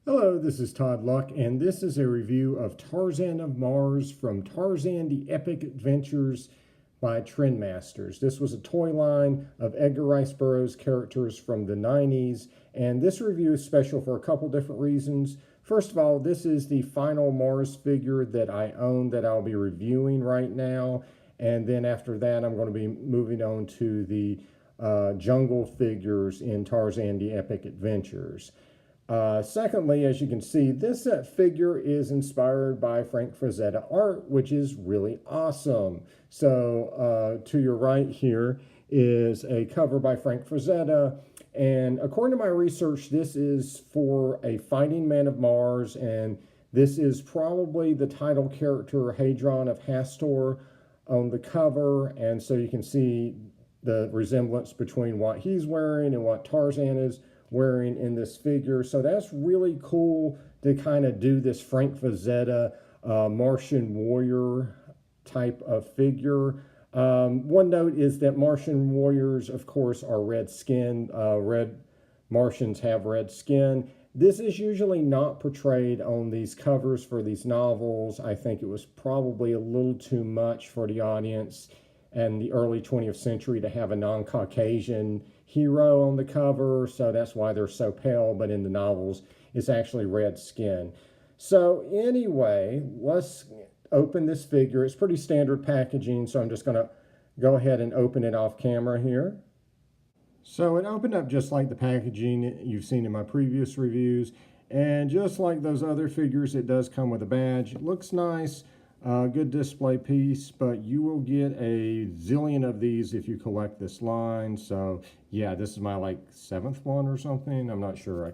Hello, this is Todd Luck, and this is a review of Tarzan of Mars from Tarzan the Epic Adventures by Trendmasters. This was a toy line of Edgar Rice Burroughs characters from the 90s, and this review is special for a couple different reasons. First of all, this is the final Mars figure that I own that I'll be reviewing right now, and then after that I'm going to be moving on to the jungle figures in Tarzan the Epic Adventures. Secondly, as you can see, this figure is inspired by Frank Frazetta art, which is really awesome. So to your right here is a cover by Frank Frazetta, and according to my research, this is for a fighting man of Mars, and this is probably the title character Hadron of Hastor on the cover, and so you can see the resemblance between what he's wearing and what Tarzan is wearing in this figure. So that's really cool to kind of do this Frank Frazetta Martian Warrior type of figure. One note is that Martian Warriors, of course, are red skin. Red Martians have red skin. This is usually not portrayed on these covers for these novels. I think it was probably a little too much for the audience in the early 20th century to have a non-Caucasian hero on the cover, so that's why they're so pale, but in the novels it's actually red skin. So anyway, let's open this figure. It's pretty standard packaging, so I'm just going to go ahead and open it off camera here. So it opened up just like the packaging you've seen in my previous reviews, and just like those other figures, it does come with a badge. It looks nice. Good display piece, but you will get a zillion of these if you collect this line. So yeah, this is my like 7th one or something. I'm not sure. I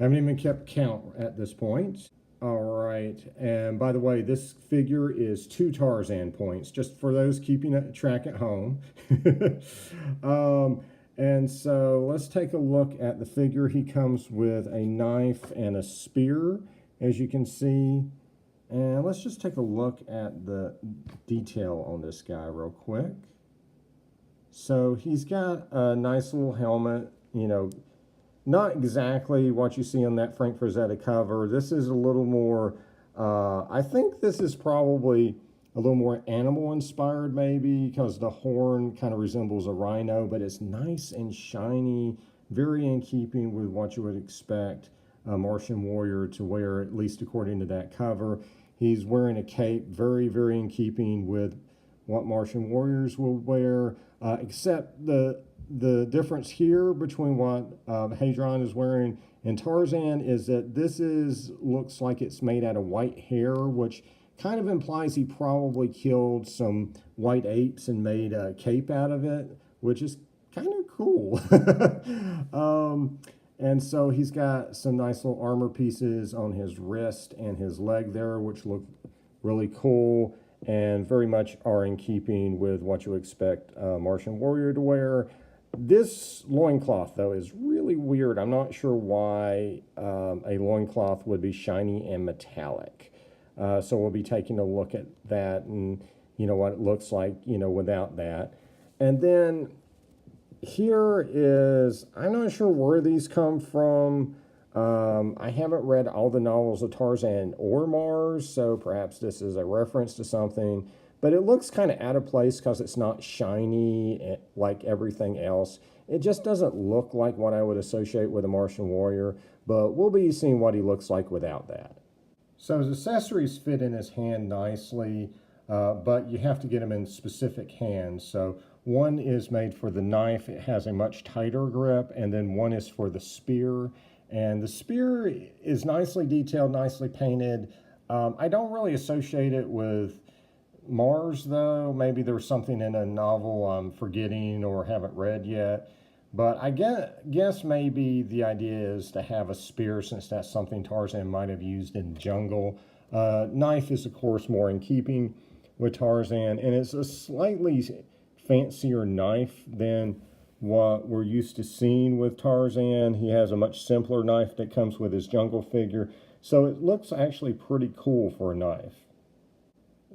haven't even kept count at this point. All right, and by the way, this figure is 2 Tarzan points, just for those keeping track at home. And so let's take a look at the figure. He comes with a knife and a spear, as you can see. And let's just take a look at the detail on this guy real quick. So he's got a nice little helmet, you know, not exactly what you see on that Frank Frazetta cover. This is a little more, I think this is probably a little more animal inspired maybe, because the horn kind of resembles a rhino, but it's nice and shiny, very in keeping with what you would expect a Martian Warrior to wear, at least according to that cover. He's wearing a cape, very, very in keeping with what Martian Warriors will wear, except the difference here between what Hadron is wearing and Tarzan is that this looks like it's made out of white hair, which kind of implies he probably killed some white apes and made a cape out of it, which is kind of cool. And so he's got some nice little armor pieces on his wrist and his leg there, which look really cool and very much are in keeping with what you expect a Martian Warrior to wear. This loincloth, though, is really weird. I'm not sure why a loincloth would be shiny and metallic. So we'll be taking a look at that and, you know, what it looks like, you know, without that. And then here is, I'm not sure where these come from. I haven't read all the novels of Tarzan or Mars, so perhaps this is a reference to something. But it looks kind of out of place because it's not shiny like everything else. It just doesn't look like what I would associate with a Martian Warrior, but we'll be seeing what he looks like without that. So his accessories fit in his hand nicely, but you have to get them in specific hands. So one is made for the knife. It has a much tighter grip, and then one is for the spear. And the spear is nicely detailed, nicely painted. I don't really associate it with Mars, though. Maybe there's something in a novel I'm forgetting or haven't read yet. But I guess maybe the idea is to have a spear, since that's something Tarzan might have used in the jungle. Knife is, of course, more in keeping with Tarzan, and it's a slightly fancier knife than what we're used to seeing with Tarzan. He has a much simpler knife that comes with his jungle figure, so it looks actually pretty cool for a knife.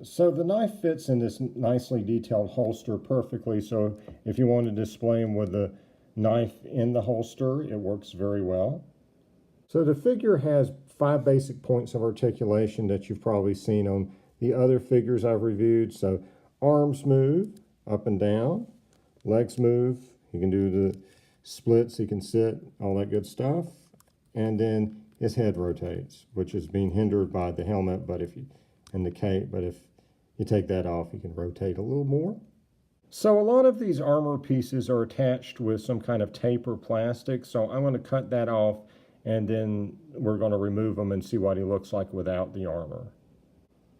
So the knife fits in this nicely detailed holster perfectly, so if you want to display him with the knife in the holster, it works very well. So the figure has 5 basic points of articulation that you've probably seen on the other figures I've reviewed. So arms move up and down, legs move, you can do the splits, he can sit, all that good stuff. And then his head rotates, which is being hindered by the helmet, and the cape, but if you take that off, you can rotate a little more. So a lot of these armor pieces are attached with some kind of tape or plastic, so I'm going to cut that off, and then we're going to remove them and see what he looks like without the armor.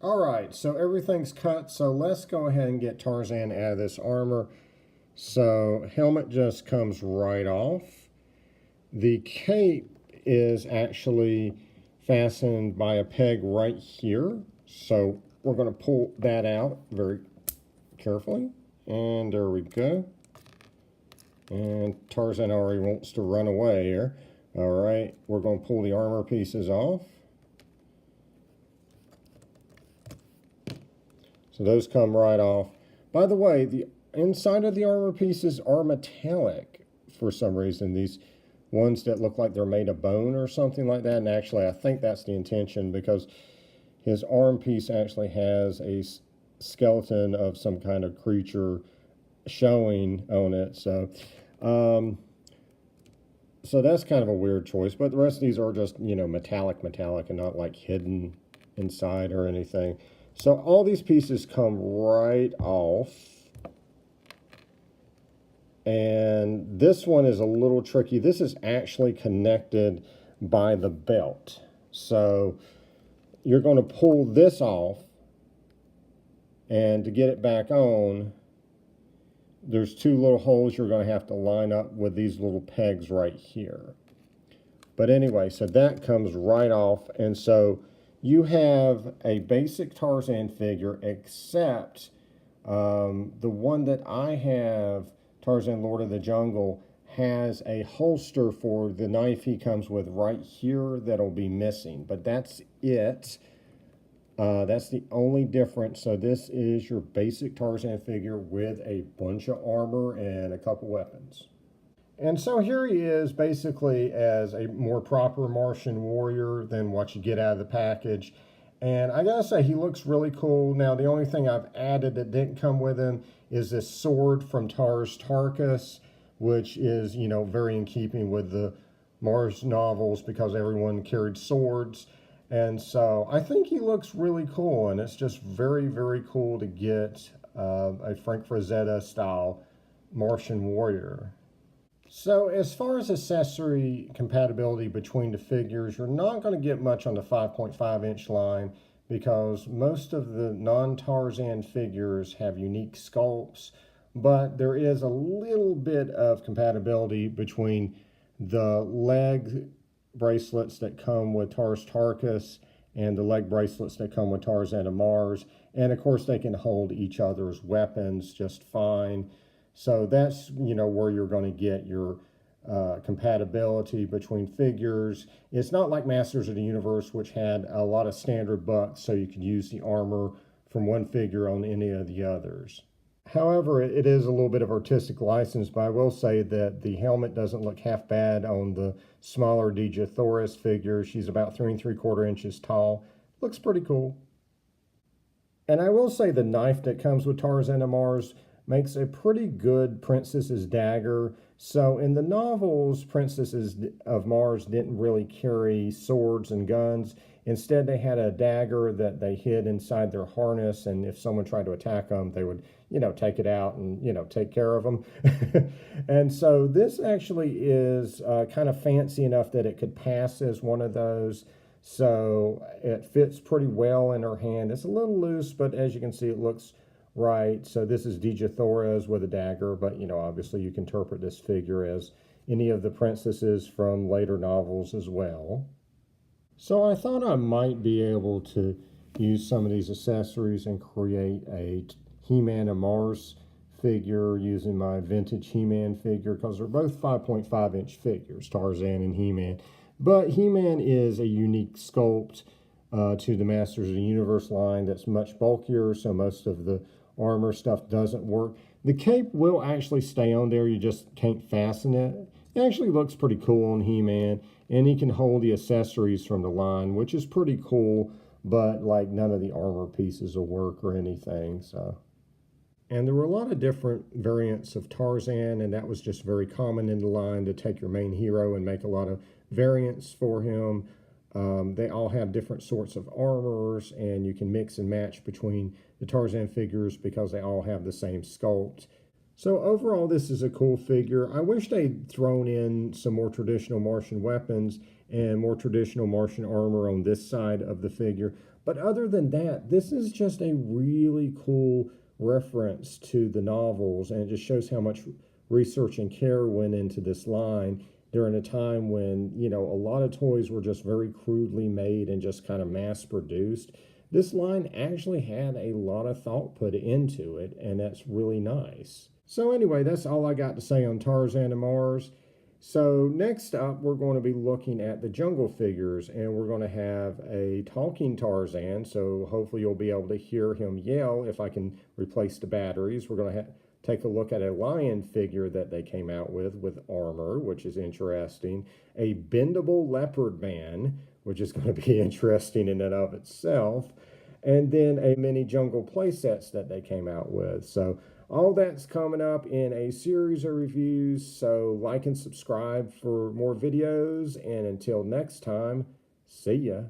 All right, so everything's cut, so let's go ahead and get Tarzan out of this armor. So helmet just comes right off. The cape is actually fastened by a peg right here, so we're going to pull that out very carefully, and there we go. And Tarzan already wants to run away here. All right, we're going to pull the armor pieces off. So those come right off. By the way, the inside of the armor pieces are metallic for some reason. These ones that look like they're made of bone or something like that. And actually, I think that's the intention, because his arm piece actually has a skeleton of some kind of creature showing on it. So that's kind of a weird choice. But the rest of these are just, you know, metallic and not like hidden inside or anything. So all these pieces come right off. And this one is a little tricky. This is actually connected by the belt. So you're going to pull this off, and to get it back on, there's 2 little holes you're going to have to line up with these little pegs right here. But anyway, so that comes right off, and so you have a basic Tarzan figure, except the one that I have, Tarzan Lord of the Jungle, has a holster for the knife he comes with right here that'll be missing. But that's it. That's the only difference. So this is your basic Tarzan figure with a bunch of armor and a couple weapons. And so here he is basically as a more proper Martian Warrior than what you get out of the package. And I gotta say, he looks really cool. Now, the only thing I've added that didn't come with him is this sword from Tarkus, which is, you know, very in keeping with the Mars novels, because everyone carried swords. And so I think he looks really cool, and it's just very, very cool to get a Frank Frazetta style Martian Warrior. So as far as accessory compatibility between the figures, you're not going to get much on the 5.5-inch line, because most of the non-Tarzan figures have unique sculpts, but there is a little bit of compatibility between the leg bracelets that come with Tarkus and the leg bracelets that come with Tarzan of Mars. And of course, they can hold each other's weapons just fine. So that's, you know, where you're going to get your compatibility between figures. It's not like Masters of the Universe, which had a lot of standard bucks, so you could use the armor from one figure on any of the others. However, it is a little bit of artistic license, but I will say that the helmet doesn't look half bad on the smaller Dagger figure. She's about 3 3/4 inches tall. Looks pretty cool. And I will say the knife that comes with Tarzan of Mars makes a pretty good Princess's Dagger. So in the novels, Princesses of Mars didn't really carry swords and guns. Instead, they had a dagger that they hid inside their harness, and if someone tried to attack them, they would, you know, take it out and, you know, take care of them. And so this actually is kind of fancy enough that it could pass as one of those. So it fits pretty well in her hand. It's a little loose, but as you can see, it looks right. So this is Dagger with a dagger, but, you know, obviously you can interpret this figure as any of the princesses from later novels as well. So I thought I might be able to use some of these accessories and create a Heman of Mars figure using my vintage Heman figure, because they're both 5.5-inch figures, Tarzan and Heman. But Heman is a unique sculpt to the Masters of the Universe line that's much bulkier, so most of the armor stuff doesn't work. The cape will actually stay on there, you just can't fasten it. It actually looks pretty cool on He-Man, and he can hold the accessories from the line, which is pretty cool, but like none of the armor pieces will work or anything. So, and there were a lot of different variants of Tarzan, and that was just very common in the line to take your main hero and make a lot of variants for him. They all have different sorts of armors, and you can mix and match between the Tarzan figures because they all have the same sculpt. So overall, this is a cool figure. I wish they'd thrown in some more traditional Martian weapons and more traditional Martian armor on this side of the figure. But other than that, this is just a really cool reference to the novels, and it just shows how much research and care went into this line during a time when, you know, a lot of toys were just very crudely made and just kind of mass produced. This line actually had a lot of thought put into it, and that's really nice. So anyway, that's all I got to say on Tarzan of Mars. So next up, we're going to be looking at the jungle figures, and we're going to have a talking Tarzan. So hopefully you'll be able to hear him yell if I can replace the batteries. We're going to take a look at a lion figure that they came out with armor, which is interesting. A bendable leopard man, which is going to be interesting in and of itself. And then a mini jungle playsets that they came out with. So all that's coming up in a series of reviews. So like and subscribe for more videos. And until next time, see ya.